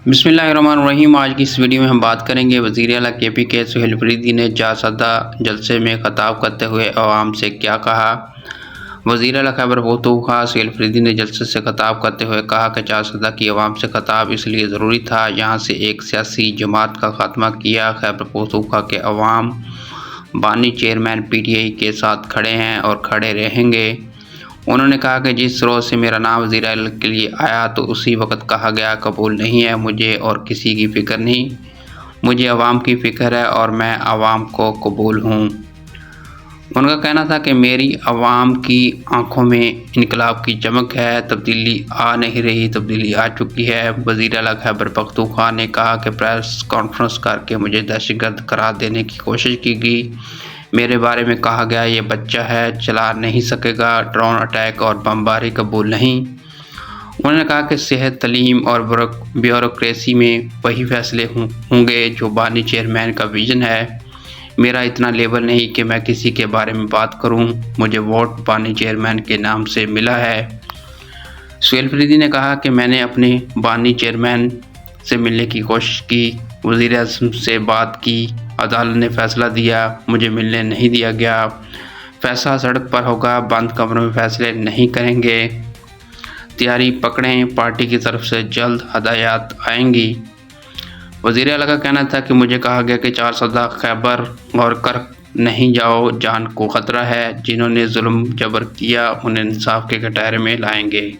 بسم اللہ الرحمن الرحیم۔ آج کی اس ویڈیو میں ہم بات کریں گے وزیر اعلیٰ کے پی کے سہیل فریدی نے 4 سدہ جلسے میں خطاب کرتے ہوئے عوام سے کیا کہا۔ وزیر اعلیٰ خیبر پختونخوا سہیل فریدی نے جلسے سے خطاب کرتے ہوئے کہا کہ 4 سدہ کی عوام سے خطاب اس لیے ضروری تھا یہاں سے ایک سیاسی جماعت کا خاتمہ کیا۔ خیبر پختونخوا کے عوام بانی چیئرمین پی ٹی آئی کے ساتھ کھڑے ہیں اور کھڑے رہیں گے۔ انہوں نے کہا کہ جس روز سے میرا نام وزیر اعلیٰ کے لیے آیا تو اسی وقت کہا گیا قبول نہیں ہے، مجھے اور کسی کی فکر نہیں، مجھے عوام کی فکر ہے اور میں عوام کو قبول ہوں۔ ان کا کہنا تھا کہ میری عوام کی آنکھوں میں انقلاب کی چمک ہے، تبدیلی آ نہیں رہی، تبدیلی آ چکی ہے۔ وزیر اعلیٰ خیبر پختونخوا نے کہا کہ پریس کانفرنس کر کے مجھے دہشت گرد قرار دینے کی کوشش کی گئی، میرے بارے میں کہا گیا یہ بچہ ہے، چلا نہیں سکے گا، ڈرون اٹیک اور بمباری قبول نہیں۔ انہوں نے کہا کہ صحت، تعلیم اور بیوروکریسی میں وہی فیصلے ہوں گے جو بانی چیئرمین کا ویژن ہے۔ میرا اتنا لیول نہیں کہ میں کسی کے بارے میں بات کروں، مجھے ووٹ بانی چیئرمین کے نام سے ملا ہے۔ سہیل فریدی نے کہا کہ میں نے اپنے بانی چیئرمین سے ملنے کی کوشش کی، وزیر اعظم سے بات کی، عدالت نے فیصلہ دیا، مجھے ملنے نہیں دیا گیا، فیصلہ سڑک پر ہوگا، بند کمروں میں فیصلے نہیں کریں گے، تیاری پکڑیں، پارٹی کی طرف سے جلد ہدایات آئیں گی۔ وزیر اعلیٰ کا کہنا تھا کہ مجھے کہا گیا کہ 4 سدہ خیبر غور کر نہیں جاؤ، جان کو خطرہ ہے، جنہوں نے ظلم جبر کیا انہیں انصاف کے کٹہرے میں لائیں گے۔